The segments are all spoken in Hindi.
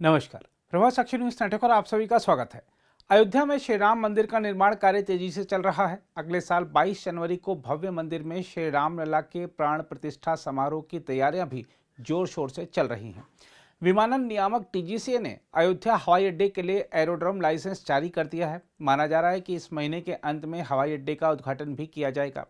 नमस्कार। प्रभात साक्षी न्यूज नेटवर्क पर आप सभी का स्वागत है। अयोध्या में श्री राम मंदिर का निर्माण कार्य तेजी से चल रहा है। अगले साल 22 जनवरी को भव्य मंदिर में श्री राम लला के प्राण प्रतिष्ठा समारोह की तैयारियां भी जोर शोर से चल रही हैं। विमानन नियामक टीजीसीए ने अयोध्या हवाई अड्डे के लिए एरोड्रोम लाइसेंस जारी कर दिया है। माना जा रहा है कि इस महीने के अंत में हवाई अड्डे का उद्घाटन भी किया जाएगा।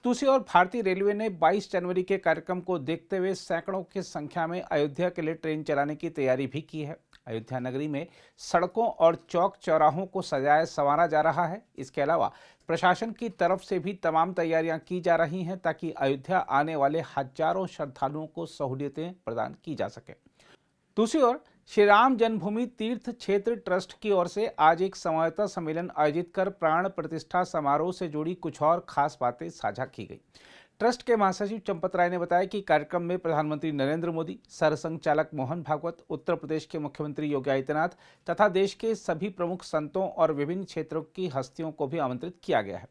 दूसरी ओर भारतीय रेलवे ने 22 जनवरी के कार्यक्रम को देखते हुए सैकड़ों की संख्या में अयोध्या के लिए ट्रेन चलाने की तैयारी भी की है। अयोध्या नगरी में सड़कों और चौक चौराहों को सजाया संवारा जा रहा है। इसके अलावा प्रशासन की तरफ से भी तमाम तैयारियां की जा रही हैं ताकि अयोध्या आने वाले हजारों श्रद्धालुओं को सहूलियतें प्रदान की जा सके। दूसरी ओर श्री राम जन्मभूमि तीर्थ क्षेत्र ट्रस्ट की ओर से आज एक संवाददाता सम्मेलन आयोजित कर प्राण प्रतिष्ठा समारोह से जुड़ी कुछ और खास बातें साझा की गई। ट्रस्ट के महासचिव चंपत राय ने बताया कि कार्यक्रम में प्रधानमंत्री नरेंद्र मोदी, सरसंघचालक मोहन भागवत, उत्तर प्रदेश के मुख्यमंत्री योगी आदित्यनाथ तथा देश के सभी प्रमुख संतों और विभिन्न क्षेत्रों की हस्तियों को भी आमंत्रित किया गया है।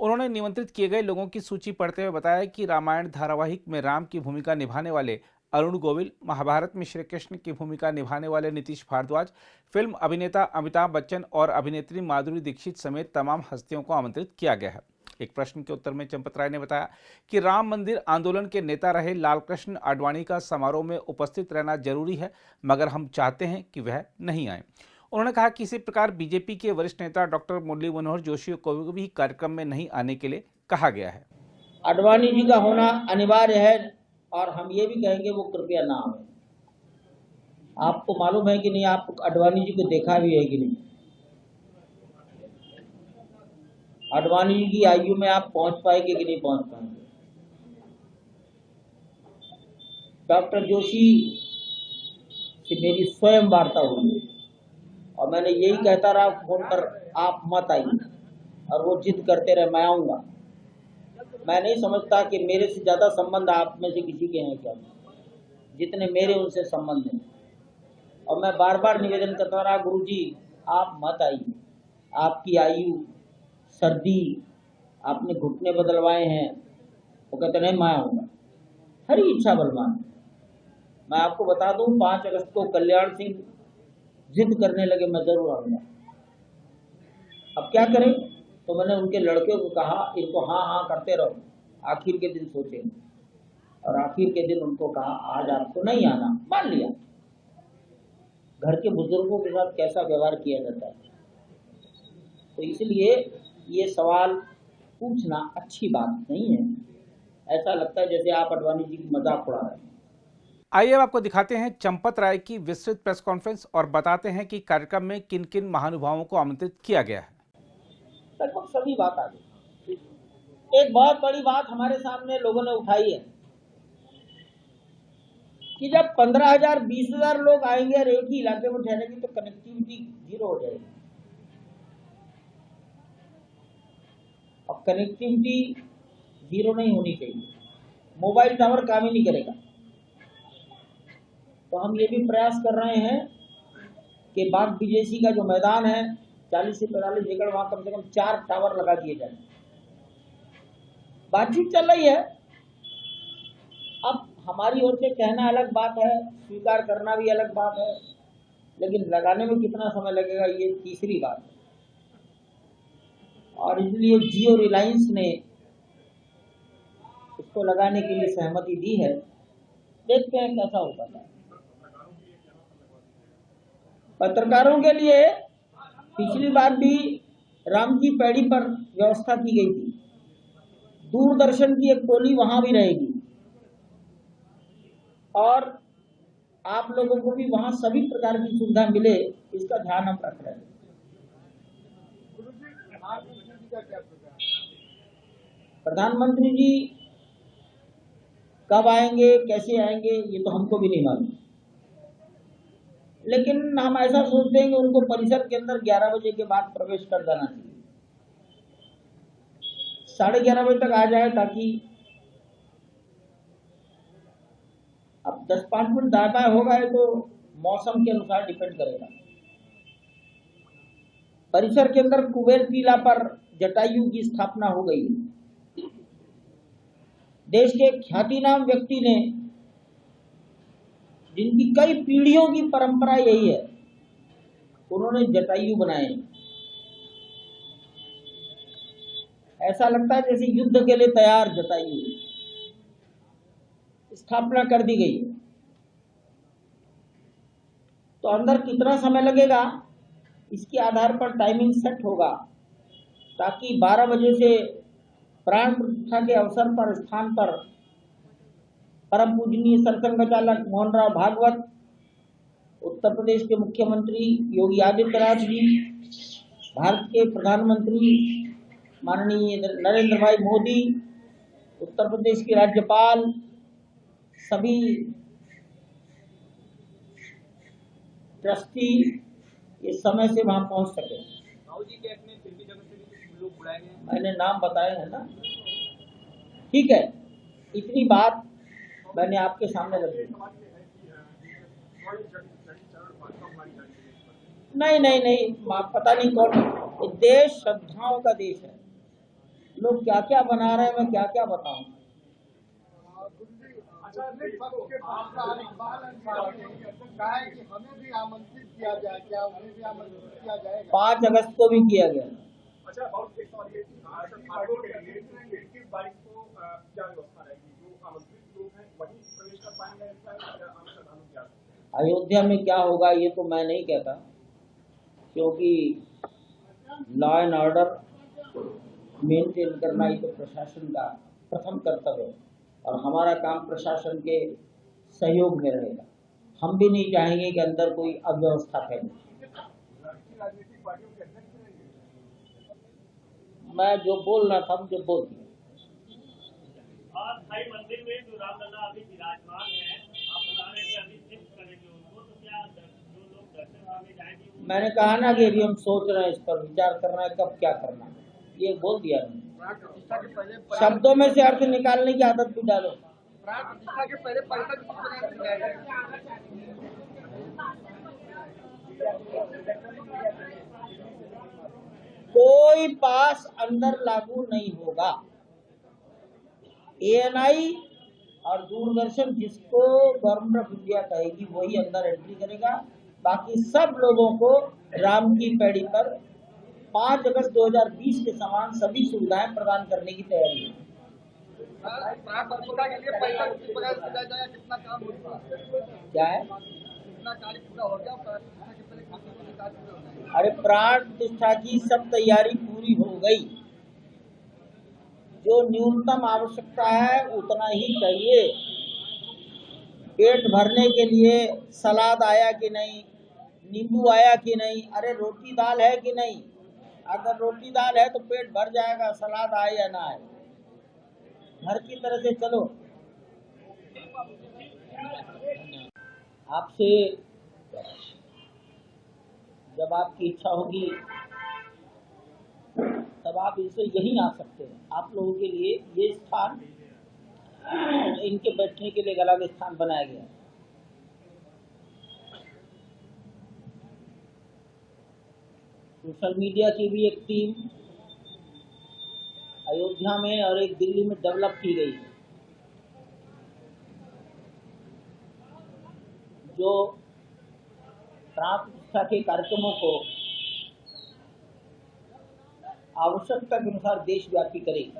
उन्होंने निमंत्रित किए गए लोगों की सूची पढ़ते हुए बताया कि रामायण धारावाहिक में राम की भूमिका निभाने वाले अरुण गोविल, महाभारत में श्री कृष्ण की भूमिका निभाने वाले नीतीश भारद्वाज, फिल्म अभिनेता अमिताभ बच्चन और अभिनेत्री माधुरी दीक्षित समेत तमाम हस्तियों को आमंत्रित किया गया है। एक प्रश्न के उत्तर में चंपत राय ने बताया कि राम मंदिर आंदोलन के नेता रहे लालकृष्ण आडवाणी का समारोह में उपस्थित रहना जरूरी है, मगर हम चाहते हैं कि वह नहीं आए। उन्होंने कहा कि इसी प्रकार बीजेपी के वरिष्ठ नेता डॉक्टर मुरली मनोहर जोशी को भी कार्यक्रम में नहीं आने के लिए कहा गया है। आडवाणी जी का होना अनिवार्य है और हम ये भी कहेंगे वो कृपया ना आए। आपको मालूम है कि नहीं, आप आडवाणी जी को देखा भी है कि नहीं? आडवाणी जी की आयु में आप पहुंच पाएंगे कि नहीं पहुंच पाएंगे? डॉक्टर जोशी से मेरी स्वयं वार्ता हुई और मैंने यही कहता रहा फोन पर, आप मत आइए, और वो जिद करते रहे मैं आऊंगा। मैं नहीं समझता कि मेरे से ज्यादा संबंध आप में से किसी के हैं क्या, जितने मेरे उनसे संबंध हैं। और मैं बार बार निवेदन करता रहा, गुरुजी आप मत आइए, आपकी आयु, सर्दी, आपने घुटने बदलवाए हैं। वो कहते नहीं मैं आऊंगा, हरी इच्छा बलवान। मैं आपको बता दूं, 5 अगस्त को कल्याण सिंह जिद करने लगे मैं जरूर आऊंगा। अब क्या करें? तो मैंने उनके लड़के को कहा इनको हाँ हाँ करते रहो, आखिर के दिन सोचेंगे। और आखिर के दिन उनको कहा आज आपको नहीं आना, मान लिया। घर के बुजुर्गों के साथ कैसा व्यवहार किया जाता है। तो इसलिए ये सवाल पूछना अच्छी बात नहीं है। ऐसा लगता है जैसे आप आडवाणी जी की मजाक उड़ा रहे हैं। आइए अब आपको दिखाते हैं चंपत राय की विस्तृत प्रेस कॉन्फ्रेंस और बताते हैं कि कार्यक्रम में किन किन महानुभावों को आमंत्रित किया गया है। लगभग सभी बात आ गई। एक बहुत बड़ी बात हमारे सामने लोगों ने उठाई है कि जब 15,000 20,000 लोग आएंगे और एक ही इलाके में ठहरेंगे तो कनेक्टिविटी जीरो हो जाएगी। और कनेक्टिविटी जीरो नहीं होनी चाहिए, मोबाइल टावर काम ही नहीं करेगा। तो हम ये भी प्रयास कर रहे हैं कि बाग बीजेसी का जो मैदान है 40 से 45 एकड़, वहां कम से कम 4 टावर लगा दिए जाए। बातचीत चल रही है। अब हमारी ओर से कहना अलग बात है, स्वीकार करना भी अलग बात है, लेकिन लगाने में कितना समय लगेगा ये तीसरी बात है। और इसलिए जियो रिलायंस ने इसको लगाने के लिए सहमति दी है। देखते हैं कैसा होता है। पत्रकारों के लिए पिछली बार भी राम की पैड़ी पर व्यवस्था की गई थी। दूरदर्शन की एक टोली वहां भी रहेगी और आप लोगों को भी वहां सभी प्रकार की सुविधा मिले, इसका ध्यान हम रख रहे हैं। प्रधानमंत्री जी कब आएंगे, कैसे आएंगे, ये तो हमको भी नहीं मालूम, लेकिन हम ऐसा सोचते हैं कि उनको परिसर के अंदर 11 बजे के बाद प्रवेश कर जाना चाहिए। 11:30 बजे तक आ जाए, ताकि अब 10-5 मिनट दाएं हो गए तो मौसम के अनुसार डिपेंड करेगा। परिसर के अंदर कुबेर टीला पर जटायु की स्थापना हो गई। देश के ख्यातिनाम व्यक्ति ने जिनकी कई पीढ़ियों की परंपरा यही है, उन्होंने जटायु बनाए। ऐसा लगता है जैसे युद्ध के लिए तैयार जटायु स्थापना कर दी गई। तो अंदर कितना समय लगेगा इसके आधार पर टाइमिंग सेट होगा, ताकि 12 बजे से प्राण प्रतिष्ठा के अवसर पर स्थान पर परम पूजनीय सरसंघचालक मोहन राव भागवत, उत्तर प्रदेश के मुख्यमंत्री योगी आदित्यनाथ जी, भारत के प्रधानमंत्री माननीय नरेंद्र भाई मोदी, उत्तर प्रदेश के राज्यपाल, सभी ट्रस्टी इस समय से वहां पहुंच सके। जी के अपने फिल्मी जगत से भी कुछ लोग बुलाए गए हैं। मैंने नाम बताए हैं ना, ठीक है, इतनी बात मैंने आपके सामने रख दी। नहीं, पता नहीं कौन, देश श्रद्धाओं का देश है, लोग क्या क्या बना रहे हैं, मैं क्या क्या बताऊं। 5 अगस्त को भी किया गया। अच्छा, बहुत एक सवाल ये कि छात्रों के लिए 21 22 को क्या व्यवस्था रहेगी? जो आमंत्रित लोग हैं वही प्रवेश कर पाएंगे या आम श्रद्धालु क्या? अयोध्या में क्या होगा ये तो मैं नहीं कहता, क्योंकि लॉ एंड ऑर्डर मेंटेन करना ही तो प्रशासन का प्रथम कर्तव्य है, और हमारा काम प्रशासन के सहयोग में रहेगा। हम भी नहीं चाहेंगे कि अंदर कोई अव्यवस्था फैले। राजनीतिक पार्टियों के अध्यक्ष रहेंगे? मैं जो बोलना था मुझे बोल दिया। भाई मंदिर में जो रामलला अभी विराजमान है, आप बता रहे थे अभी शिफ्ट करेंगे उनको, तो क्या जो लोग दर्शन करने जाएंगे? मैंने कहा ना कि अभी हम सोच रहे हैं, इस पर विचार करना है कब क्या करना है, ये बोल दिया मैंने। शब्दों में से अर्थ निकालने की आदत भी डालो। प्रतिष्ठा के पहले परिषद कोई पास अंदर लागू नहीं होगा। ANI और दूरदर्शन जिसको गवर्नमेंट ऑफ इंडिया कहेगी वही अंदर एंट्री करेगा। बाकी सब लोगों को राम की पैड़ी पर 5 अगस्त 2020 के समान सभी सुविधाएं प्रदान करने की तैयारी है। के लिए पैसा कितना काम होगा? क्या है? कितना कार्य पूरा हो गया? अरे प्राण प्रतिष्ठा की सब तैयारी पूरी हो गई। जो न्यूनतम आवश्यकता है उतना ही चाहिए। पेट भरने के लिए सलाद आया कि नहीं, नींबू आया कि नहीं, अरे रोटी दाल है कि नहीं। अगर रोटी दाल है तो पेट भर जाएगा, सलाद आए या ना आए। घर की तरह से चलो। आपसे जब आपकी इच्छा होगी तब आप इनसे यहीं आ सकते हैं। आप लोगों के लिए ये स्थान, इनके बैठने के लिए एक अलग स्थान बनाया गया है। सोशल मीडिया की भी एक टीम अयोध्या में और एक दिल्ली में डेवलप की गई है, जो प्राण प्रतिष्ठा के कार्यक्रमों को आवश्यकता के अनुसार देशव्यापी करेगी।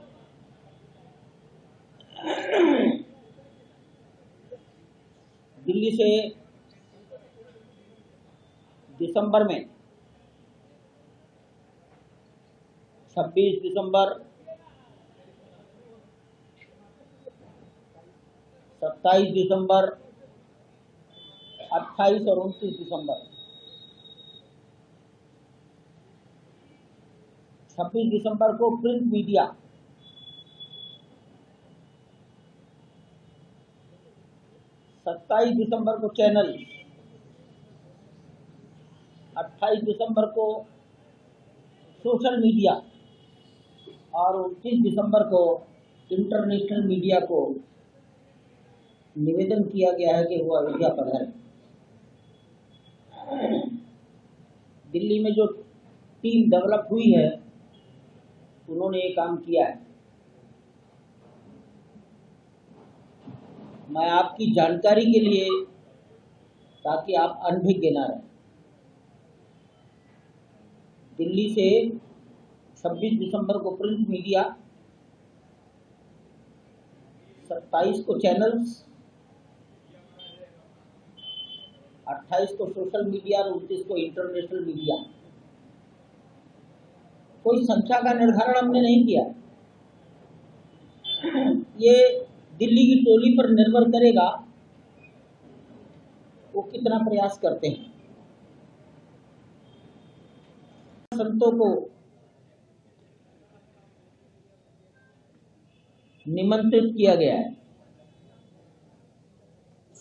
दिल्ली से दिसंबर में 26 दिसंबर, 27 दिसंबर, 28 और 29 दिसंबर। 26 दिसंबर को प्रिंट मीडिया, 27 दिसंबर को चैनल, 28 दिसंबर को सोशल मीडिया और 29 दिसंबर को इंटरनेशनल मीडिया को निवेदन किया गया है कि वो अयोध्या पधारें। दिल्ली में जो टीम डेवलप हुई है उन्होंने ये काम किया है। मैं आपकी जानकारी के लिए ताकि आप अनभिज्ञ न रहें। दिल्ली से 26 दिसंबर को प्रिंट मीडिया, 27 को चैनल्स, 28 को सोशल मीडिया और 29 को इंटरनेशनल मीडिया। कोई संख्या का निर्धारण हमने नहीं किया। ये दिल्ली की टोली पर निर्भर करेगा वो कितना प्रयास करते हैं। संतों को निमंत्रित किया गया है।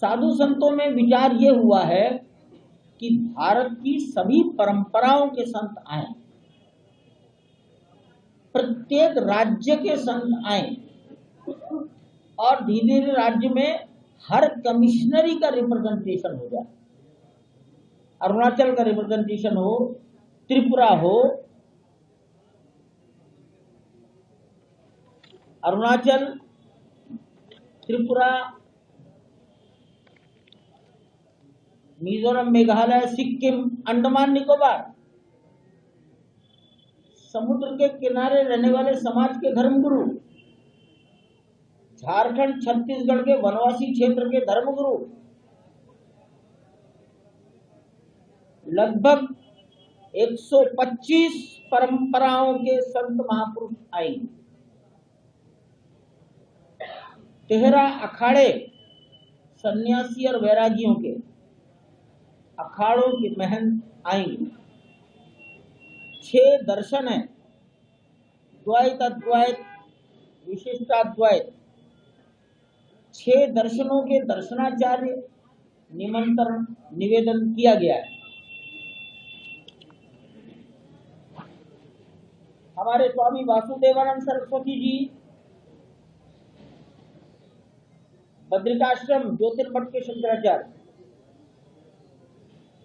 साधु संतों में विचार ये हुआ है कि भारत की सभी परंपराओं के संत आए, प्रत्येक राज्य के संत आए और धीरे धीरे राज्य में हर कमिश्नरी का रिप्रेजेंटेशन हो जाए। अरुणाचल का रिप्रेजेंटेशन हो, त्रिपुरा हो, अरुणाचल, त्रिपुरा, मिजोरम, मेघालय, सिक्किम, अंडमान निकोबार, समुद्र के किनारे रहने वाले समाज के धर्मगुरु, झारखंड, छत्तीसगढ़ के वनवासी क्षेत्र के धर्मगुरु, लगभग 125 परंपराओं के संत महापुरुष आएंगे। 13 अखाड़े सन्यासी और वैरागियों के अखाड़ों के महंत आएंगे। 6 दर्शन है, द्वैत, अद्वैत, विशिष्टाद्वैत। 6 दर्शनों के दर्शनाचार्य निमंत्रण निवेदन किया गया है। हमारे स्वामी वासुदेवानंद सरस्वती जी बद्रिकाश्रम ज्योतिर्मठ के शंकराचार्य,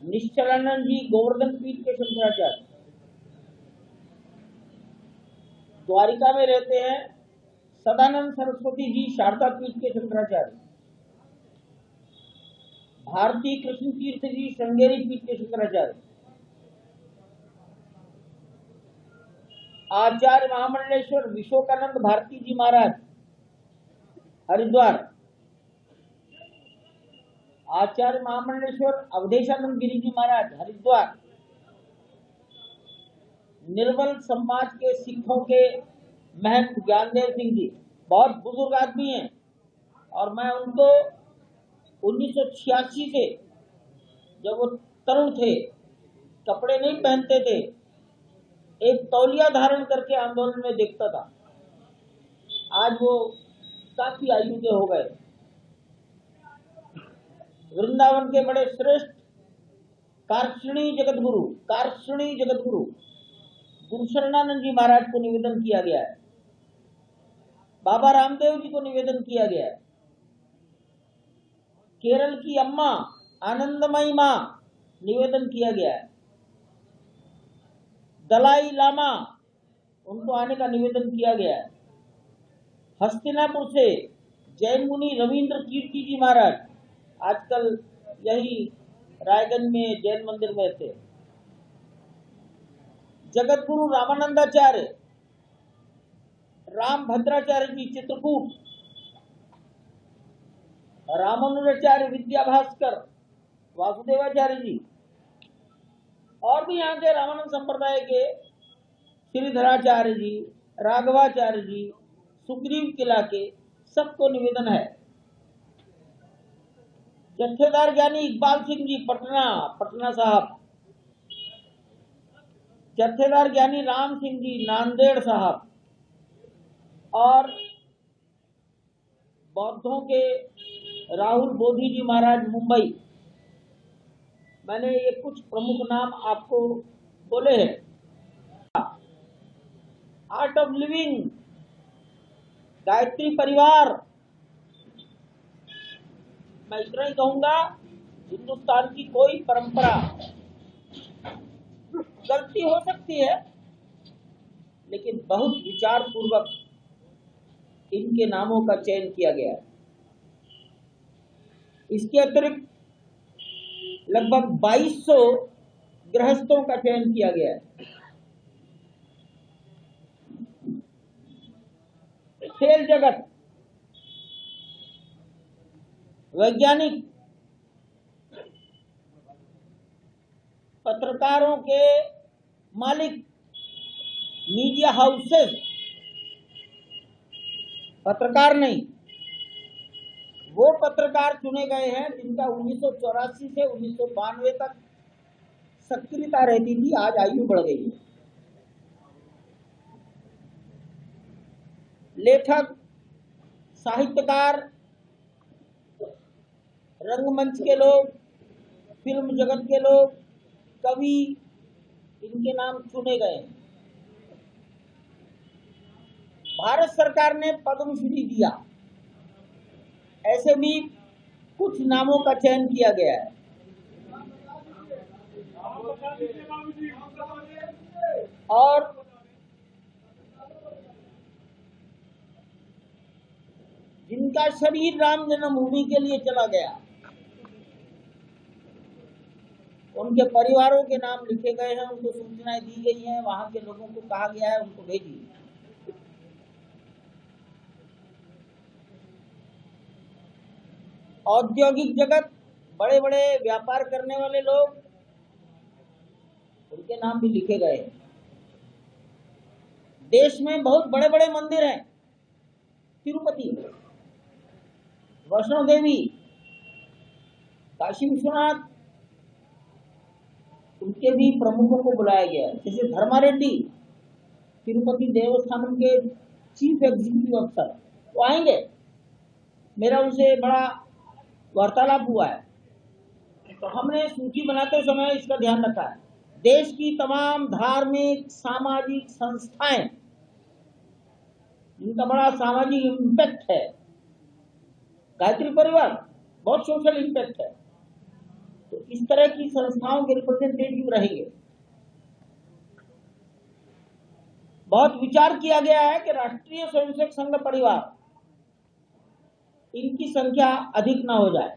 निश्चलानंद जी गोवर्धन पीठ के शंकराचार्य, द्वारिका में रहते हैं सदानंद सरस्वती जी शारदा पीठ के शंकराचार्य, भारती कृष्ण तीर्थ जी श्रृंगेरी पीठ के शंकराचार्य, आचार्य महामंडलेश्वर विशोकानंद भारती जी महाराज हरिद्वार, आचार्य महामंडलेश्वर अवधेशानंद गिरी जी महाराज हरिद्वार, निर्मल समाज के सिखों के महंत ज्ञानदेव सिंह जी, बहुत बुजुर्ग आदमी हैं और मैं उनको 1986 से, जब वो तरुण थे, कपड़े नहीं पहनते थे, एक तौलिया धारण करके आंदोलन में देखता था। आज वो काफी आयु के हो गए। वृंदावन के बड़े श्रेष्ठ कारक्षिणी जगतगुरु गुरुशरणानंद जी महाराज को निवेदन किया गया है। बाबा रामदेव जी को निवेदन किया गया है। केरल की अम्मा आनंदमयी मां निवेदन किया गया है। दलाई लामा, उनको आने का निवेदन किया गया है। हस्तिनापुर से जैन मुनि रविंद्र कीर्ति जी महाराज, आजकल यही रायगंज में जैन मंदिर में थे। जगत गुरु रामानंदाचार्य, राम भद्राचार्य जी चित्रकूट, रामानुजाचार्य विद्याभास्कर, वासुदेवाचार्य जी और भी यहाँ के रामानंद संप्रदाय के श्रीधराचार्य जी, राघवाचार्य जी, सुग्रीव किला के, सबको निवेदन है। जत्थेदार ज्ञानी इकबाल सिंह जी पटना साहब, जत्थेदार ज्ञानी राम सिंह जी नांदेड़ साहब और बौद्धों के राहुल बोधी जी महाराज मुंबई। मैंने ये कुछ प्रमुख नाम आपको बोले हैं। आर्ट ऑफ लिविंग, गायत्री परिवार, मैं इतना ही कहूंगा, हिंदुस्तान की कोई परंपरा, गलती हो सकती है लेकिन बहुत विचार पूर्वक इनके नामों का चयन किया गया है। इसके अतिरिक्त लगभग 2200 गृहस्थों का चयन किया गया है। खेल जगत, वैज्ञानिक, पत्रकारों के मालिक, मीडिया हाउसेस, पत्रकार नहीं, वो पत्रकार चुने गए हैं जिनका 1984 से 1992 तक सक्रियता रहती थी। आज आयु बढ़ गई है। लेखक, साहित्यकार, रंगमंच के लोग, फिल्म जगत के लोग, कवि, इनके नाम चुने गए। भारत सरकार ने पद्मश्री दिया, ऐसे भी कुछ नामों का चयन किया गया है। और जिनका शरीर राम जन्मभूमि के लिए चला गया, उनके परिवारों के नाम लिखे गए हैं, उनको सूचनाएं दी गई हैं, वहां के लोगों को कहा गया है उनको भेजिए। औद्योगिक जगत, बड़े बड़े व्यापार करने वाले लोग, उनके नाम भी लिखे गए हैं। देश में बहुत बड़े बड़े मंदिर हैं, तिरुपति, वैष्णो देवी, काशी विश्वनाथ, उनके भी प्रमुखों को बुलाया गया है। जैसे धर्मा रेड्डी, तिरुपति देवस्थानम के चीफ एग्जीक्यूटिव अफसर, वो आएंगे। मेरा उनसे बड़ा वार्तालाप हुआ है, तो हमने सूची बनाते समय इसका ध्यान रखा है। देश की तमाम धार्मिक सामाजिक संस्थाएं, इनका बड़ा सामाजिक इम्पैक्ट है। गायत्री परिवार बहुत सोशल इम्पैक्ट है, तो इस तरह की संस्थाओं के रिप्रेजेंटेटिव रहेंगे। बहुत विचार किया गया है कि राष्ट्रीय स्वयंसेवक संघ परिवार, इनकी संख्या अधिक ना हो जाए,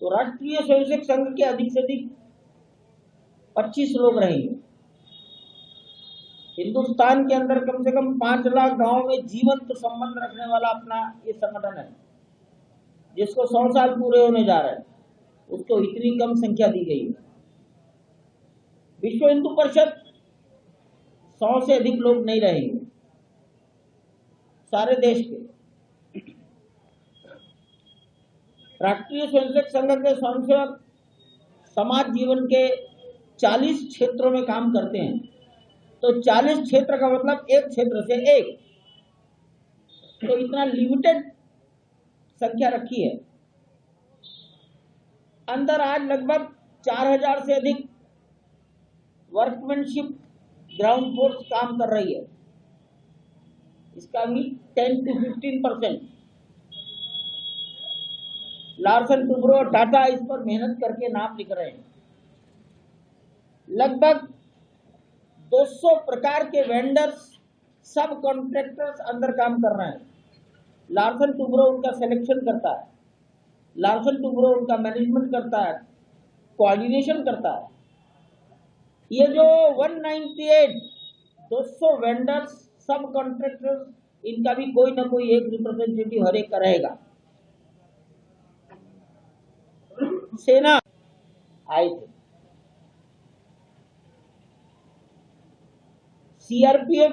तो राष्ट्रीय स्वयंसेवक संघ के अधिक से अधिक 25 लोग रहेंगे। हिंदुस्तान के अंदर कम से कम 5 लाख गांवों में जीवंत संबंध रखने वाला अपना ये संगठन है, जिसको 100 साल पूरे होने जा रहे हैं, उसको इतनी कम संख्या दी गई है। विश्व हिंदू परिषद 100 से अधिक लोग नहीं रहेंगे सारे देश के। राष्ट्रीय स्वयंसेवक संघ के स्वयंसेवक समाज जीवन के 40 क्षेत्रों में काम करते हैं, तो 40 क्षेत्र का मतलब एक क्षेत्र से एक, तो इतना लिमिटेड संख्या रखी है। अंदर आज लगभग 4000 से अधिक वर्कमैनशिप ग्राउंड फोर्स काम कर रही है। इसका भी 10 to 15% लार्सन टुब्रो और टाटा इस पर मेहनत करके नाम लिख रहे हैं। लगभग 200 प्रकार के वेंडर्स, सब कॉन्ट्रैक्टर्स अंदर काम कर रहे हैं। लार्सन टुब्रो उनका सिलेक्शन करता है, लार्सन टुब्रो उनका मैनेजमेंट करता है, कोऑर्डिनेशन करता है। ये जो 198 200 वेंडर्स, सब कॉन्ट्रैक्टर्स, इनका भी कोई ना कोई एक रिप्रेजेंटेटिव हर एक का रहेगा। सेना आए थे, सीआरपीएफ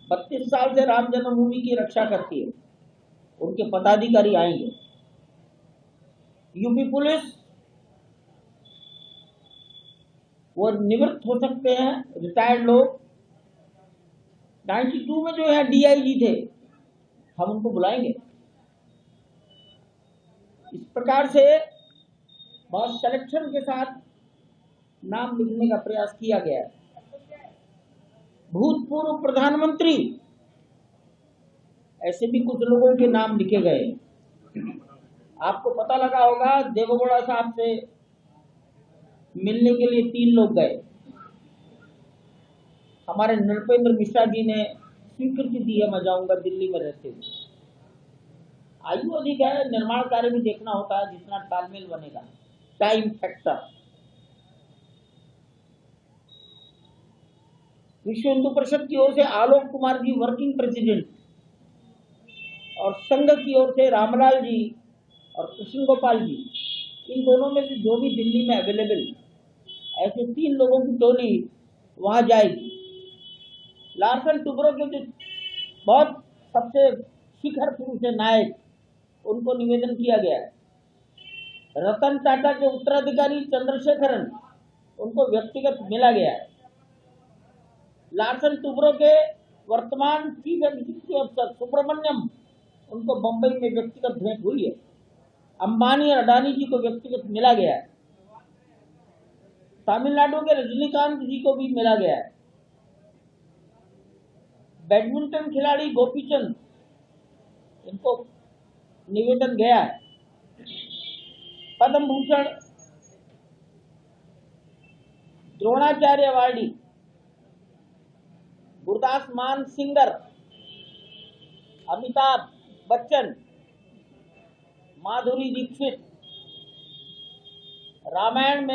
32 साल से राम जन्मभूमि की रक्षा करती है, उनके पदाधिकारी आएंगे। यूपी पुलिस, वो निवृत्त हो सकते हैं, रिटायर्ड लोग। 92 में जो है डीआईजी थे, हम उनको बुलाएंगे। इस प्रकार से बहुत सिलेक्शन के साथ नाम लिखने का प्रयास किया गया है। भूतपूर्व प्रधानमंत्री, ऐसे भी कुछ लोगों के नाम लिखे गए। आपको पता लगा होगा, देवेगौड़ा साहब से मिलने के लिए 3 लोग गए। हमारे नृपेंद्र मिश्रा जी ने स्वीकृति दी है, मैं जाऊंगा दिल्ली में रहते हुए। आयु अधिक है, निर्माण कार्य भी देखना होता है, जितना तालमेल बनेगा, टाइम फैक्टर। विश्व हिंदू परिषद की ओर से आलोक कुमार जी वर्किंग प्रेसिडेंट, और संघ की ओर से रामलाल जी और कृष्ण गोपाल जी, इन दोनों में से जो भी दिल्ली में अवेलेबल, ऐसे 3 लोगों की टोली वहां जाएगी। लार्सन टुब्रो के जो बहुत सबसे शिखर पुरुष है, नायक, उनको निवेदन किया गया है। रतन टाटा के उत्तराधिकारी चंद्रशेखरन, उनको व्यक्तिगत मिला गया है। लार्सन टुब्रो के वर्तमान चीफ एग्जीक्यूटिव अफसर सुब्रमण्यम, उनको बंबई में व्यक्तिगत भेंट हुई है। अंबानी और अडानी जी को व्यक्तिगत मिला गया है। तमिलनाडु के रजनीकांत जी को भी मिला गया है। बैडमिंटन खिलाड़ी गोपीचंद, इनको निवेदन गया है। पद्म भूषण द्रोणाचार्य अवार्डी गुरदास मान सिंगर, अमिताभ बच्चन, माधुरी दीक्षित, रामायण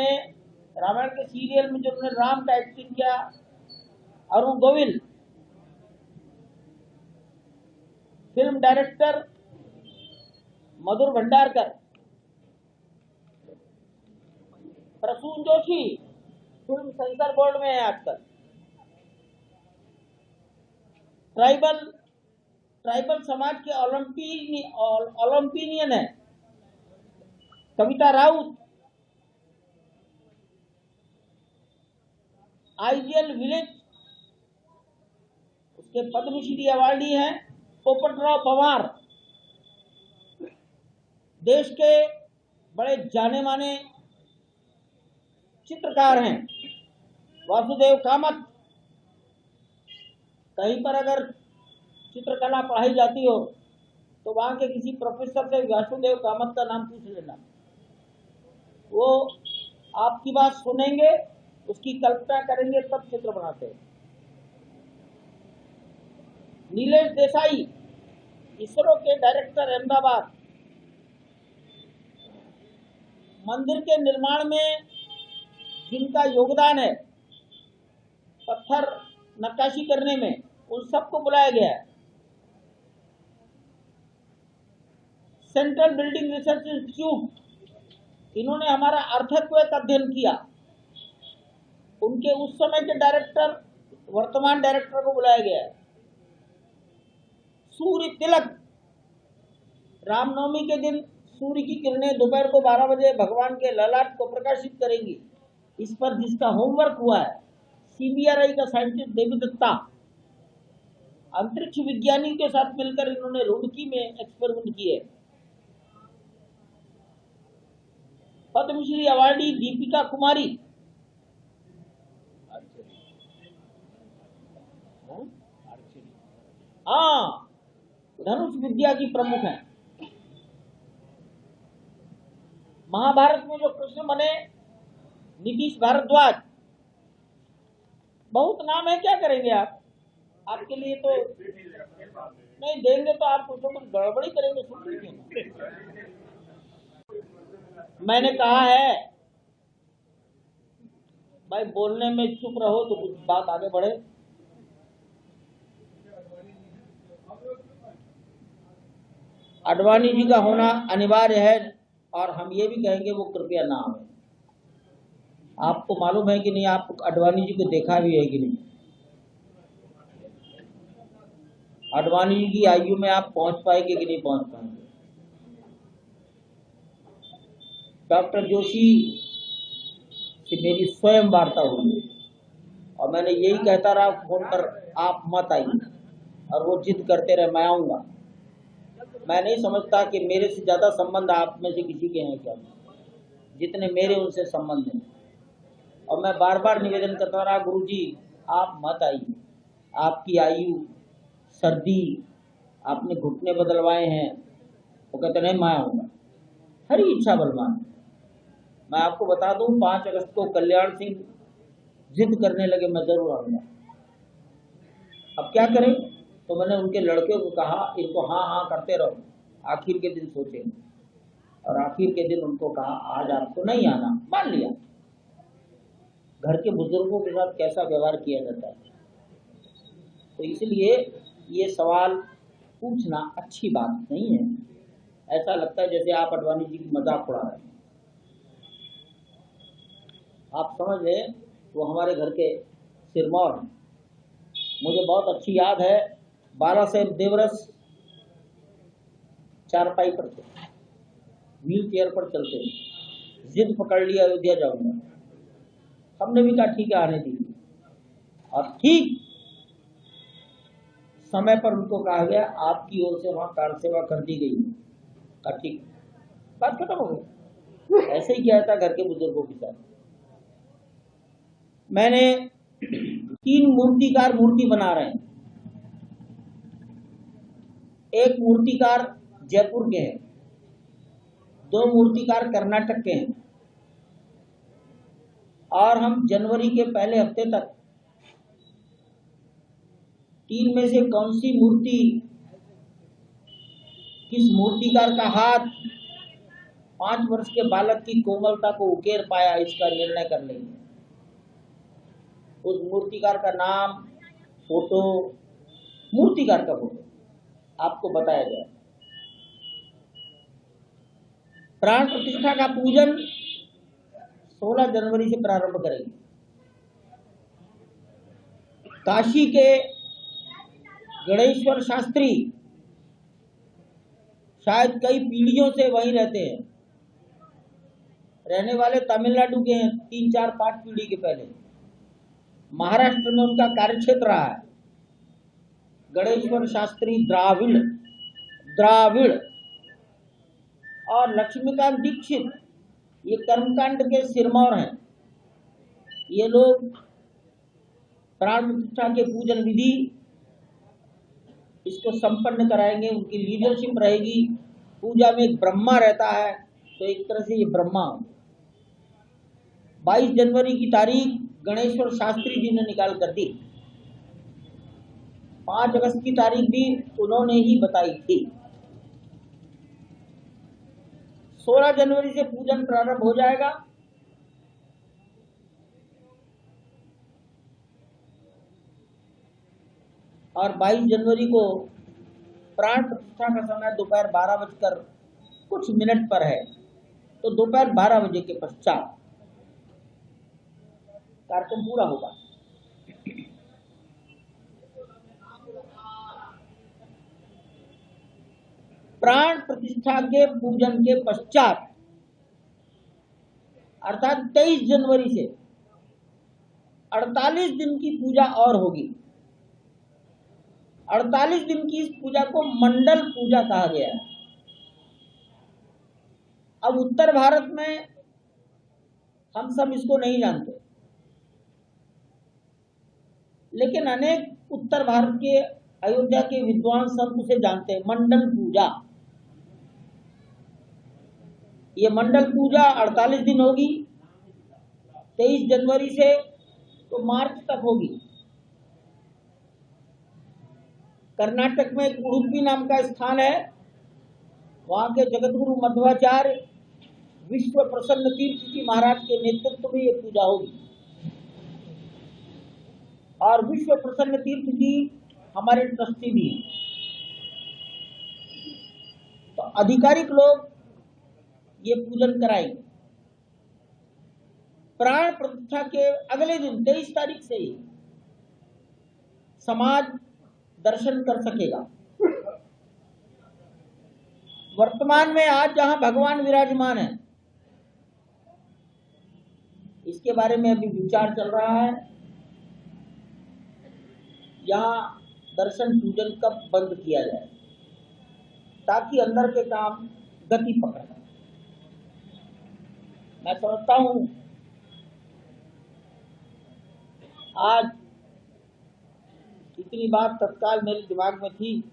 के सीरियल में जो उन्होंने राम का एक्टिंग किया, Arun Govil, film director Madhur Bhandarkar, Prasoon Joshi film censor board में है आजकल। ट्राइबल समाज के ओलंपियन है कविता राउत। आईजीएल विलेज, उसके पद्मश्री अवार्डी हैं पोपटराव पवार। देश के बड़े जाने माने चित्रकार हैं वासुदेव कामत। कहीं पर अगर चित्रकला पढ़ाई जाती हो तो वहां के किसी प्रोफेसर से वासुदेव कामत का नाम पूछ लेना, वो आपकी बात सुनेंगे, उसकी कल्पना करेंगे, तब चित्र बनाते हैं। नीलेश देसाई, इसरो के डायरेक्टर, अहमदाबाद। मंदिर के निर्माण में जिनका योगदान है, पत्थर नक्काशी करने में, उन सबको बुलाया गया है। सेंट्रल बिल्डिंग रिसर्च इंस्टीट्यूट, इन्होंने हमारा अर्थक्वेक अध्ययन किया, उनके उस समय के डायरेक्टर, वर्तमान डायरेक्टर को बुलाया गया है। सूर्य तिलक, रामनवमी के दिन सूर्य की किरणें दोपहर को 12 बजे भगवान के ललाट को प्रकाशित करेंगी। इस पर जिसका होमवर्क हुआ है, सीबीआरआई का साइंटिस्ट देवीदत्ता, अंतरिक्ष विज्ञानी के साथ मिलकर इन्होंने रुड़की में एक्सपेरिमेंट किए। पद्मश्री अवार्डी दीपिका कुमारी, हाँ, धनुष विद्या की प्रमुख है। महाभारत में जो कृष्ण बने, नीतीश भारद्वाज, बहुत नाम है, क्या करेंगे आप? आपके लिए तो नहीं देंगे तो आप कुछ गड़बड़ी करेंगे। सुन लीजिए, मैंने कहा है भाई, बोलने में चुप रहो तो कुछ बात आगे बढ़े। अडवाणी जी का होना अनिवार्य है, और हम ये भी कहेंगे वो कृपया ना आए। आपको मालूम है कि नहीं, आप अडवाणी जी को देखा भी है कि नहीं? अडवाणी जी की आयु में आप पहुंच पाएंगे कि नहीं पहुंच पाएंगे? डॉक्टर जोशी से मेरी स्वयं वार्ता हुई और मैंने यही कहता रहा फोन पर, आप मत आइए, और वो जिद करते रहे मैं आऊँगा। मैं नहीं समझता कि मेरे से ज़्यादा संबंध आप में से किसी के हैं क्या, जितने मेरे उनसे संबंध हैं। और मैं बार बार निवेदन करता रहा, गुरुजी आप मत आइए, आपकी आयु, सर्दी, आपने घुटने बदलवाए हैं। वो कहते नहीं मैं आऊँगा, हरी इच्छा बलवान। मैं आपको बता दूं, 5 अगस्त को कल्याण सिंह जिद करने लगे मैं जरूर आऊँगा। अब क्या करें? तो मैंने उनके लड़के को कहा, इनको हाँ हाँ करते रहो, आखिर के दिन सोचे और आखिर के दिन उनको कहा आज आपको नहीं आना, मान लिया। घर के बुजुर्गों के साथ कैसा व्यवहार किया जाता है, तो इसलिए ये सवाल पूछना अच्छी बात नहीं है। ऐसा लगता है जैसे आप अडवाणी जी की मजाक उड़ा रहे हैं। आप समझ लें वो हमारे घर के सिरमौर हैं। मुझे बहुत अच्छी याद है, 12 से देवरस चारपाई पर थे, व्हील चेयर पर चलते थे, जिद पकड़ लिया अयोध्या जाऊंगा। हमने भी कहा ठीक है आने दीजिए, और ठीक समय पर उनको कहा गया आपकी ओर से वहां कार सेवा कर दी गई। कहा ठीक, बात खत्म हो गई। ऐसे ही किया था घर के बुजुर्गों के साथ। मैंने 3 मूर्तिकार मूर्ति बना रहे हैं। एक मूर्तिकार जयपुर के हैं, 2 मूर्तिकार कर्नाटक के हैं, और हम जनवरी के पहले हफ्ते तक 3 में से कौन सी मूर्ति, किस मूर्तिकार का हाथ 5 वर्ष के बालक की कोमलता को उकेर पाया, इसका निर्णय कर लेंगे। उस मूर्तिकार का नाम, फोटो, मूर्तिकार का फोटो आपको बताया जाए। प्राण प्रतिष्ठा का पूजन 16 जनवरी से प्रारंभ करेंगे। काशी के गणेश्वर शास्त्री शायद कई पीढ़ियों से वहीं रहते हैं, रहने वाले तमिलनाडु के हैं, 3, 4, 5 पीढ़ी के पहले। महाराष्ट्र में उनका कार्यक्षेत्र रहा है। गणेश्वर शास्त्री द्राविड़ और लक्ष्मीकांत दीक्षित ये कर्मकांड के सिरमौर हैं। ये लोग प्राण प्रतिष्ठा के पूजन विधि इसको संपन्न कराएंगे, उनकी लीडरशिप रहेगी। पूजा में एक ब्रह्मा रहता है, तो एक तरह से ये ब्रह्मा। 22 जनवरी की तारीख गणेश्वर शास्त्री जी ने निकाल कर दी। 5 अगस्त की तारीख भी उन्होंने ही बताई थी। 16 जनवरी से पूजन प्रारंभ हो जाएगा। और 22 जनवरी को प्राण प्रतिष्ठा का समय दोपहर 12:कुछ पर है, तो दोपहर 12 बजे के पश्चात कार्यक्रम पूरा होगा। प्राण प्रतिष्ठा के पूजन के पश्चात अर्थात 23 जनवरी से 48 दिन की पूजा और होगी। 48 दिन की इस पूजा को मंडल पूजा कहा गया है। अब उत्तर भारत में हम सब इसको नहीं जानते, लेकिन अनेक उत्तर भारत के अयोध्या के विद्वान संत उसे जानते हैं, मंडल पूजा। ये मंडल पूजा 48 दिन होगी, 23 जनवरी से तो मार्च तक होगी। कर्नाटक में उडुपी नाम का स्थान है, वहां के जगतगुरु मध्वाचार्य विश्व प्रसन्न तीर्थ जी महाराज के नेतृत्व में ये पूजा होगी। और विश्व प्रसन्न तीर्थ जी हमारे ट्रस्टी भी हैं, तो आधिकारिक लोग ये पूजन कराएंगे। प्राण प्रतिष्ठा के अगले दिन 23 तारीख से ही समाज दर्शन कर सकेगा। वर्तमान में आज जहां भगवान विराजमान है, इसके बारे में अभी विचार चल रहा है, यहाँ दर्शन पूजन कब बंद किया जाए ताकि अंदर के काम गति पकड़े। मैं समझता हूं आज इतनी बात तत्काल मेरे दिमाग में थी।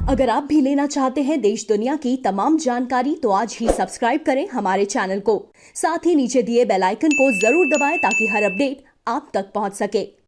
अगर आप भी लेना चाहते हैं देश दुनिया की तमाम जानकारी तो आज ही सब्सक्राइब करें हमारे चैनल को। साथ ही नीचे दिए बेल आइकन को जरूर दबाएं ताकि हर अपडेट आप तक पहुंच सके।